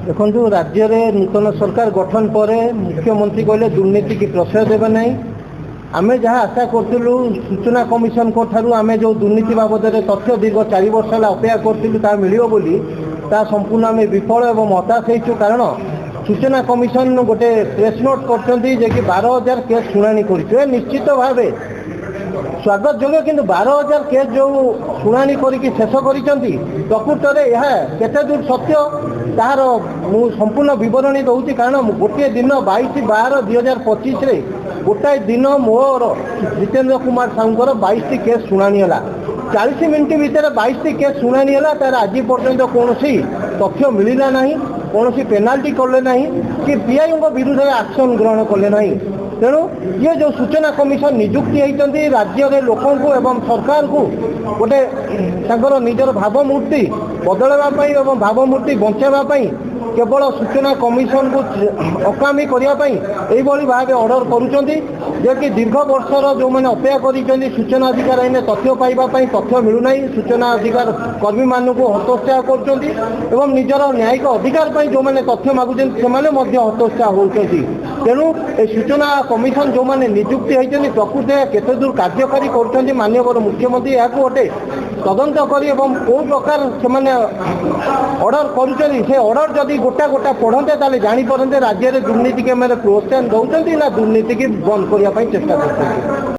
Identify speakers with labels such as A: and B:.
A: देखो राज्य में नूतन सरकार गठन पर मुख्यमंत्री कहले दुर्नीति की प्रश्रय देवे ना। आम जहाँ आशा करूँ सूचना कमिशन को ठारू आम जो दुर्नीति बाबद तथ्य दीर्घ 4 वर्ष है अपेक्षा करूँ मिलियो बोली ता संपूर्ण आम विफल और हताश होइछु। कारण सूचना कमिशन गोटे प्रेस नोट करछंती जे कि 12,000 केस शुणाणी कर निश्चित भाव स्वागत योग्य कि 12,000 केस जो शुणाणी करिकी शेष करिसंती प्रकृत में यह केते दूर सत्य तार संपूर्ण विवरणी दूसरी। कारण गोटे दिन 22/12/2025 गोटाए दिन मोर जितेंद्र कुमार साहूर 22टी केस शुणाणी है 40 मिनिट भितर 22टी केस शुणाणी है तार आज पर्यंत कौन तथ्य मिलला ना कौन पेनाल्टी कले ना कि पीआई विरुद्ध एक्शन ग्रहण कले ना। तेणु ये जो सूचना कमिशन नियुक्ति होती राज्य में लोक एवं सरकार को गोटे निजर भावमूर्ति बदलवाई और भावमूर्ति बचावाई केवल सूचना कमिशन को अकामी करने भाव ऑर्डर करुँच कि दीर्घ वर्षर जो मैंने अपेक्षा कर सूचना अधिकार आईन तथ्य पाइबापी तथ्य मिलूना सूचना अधिकार कर्मी मान को हतोत्साह कर निजर न्यायिक अधिकार जो मैंने तथ्य मागुच से हतोत्साह होती। तेणु ए सूचना कमिशन जो मैंने नियुक्ति होती प्रकृत केते दूर कार्यकारी कर माननीय मुख्यमंत्री यहाँ गोटे तदंत कर कौ प्रकार से ऑर्डर कर ऑर्डर जदि गोटा गोटा पढ़ते ताले जापारते राज्य में दुर्नीति के प्रोत्साहन दौरान ना दुर्नीति की बंद करने चेष्टा करते।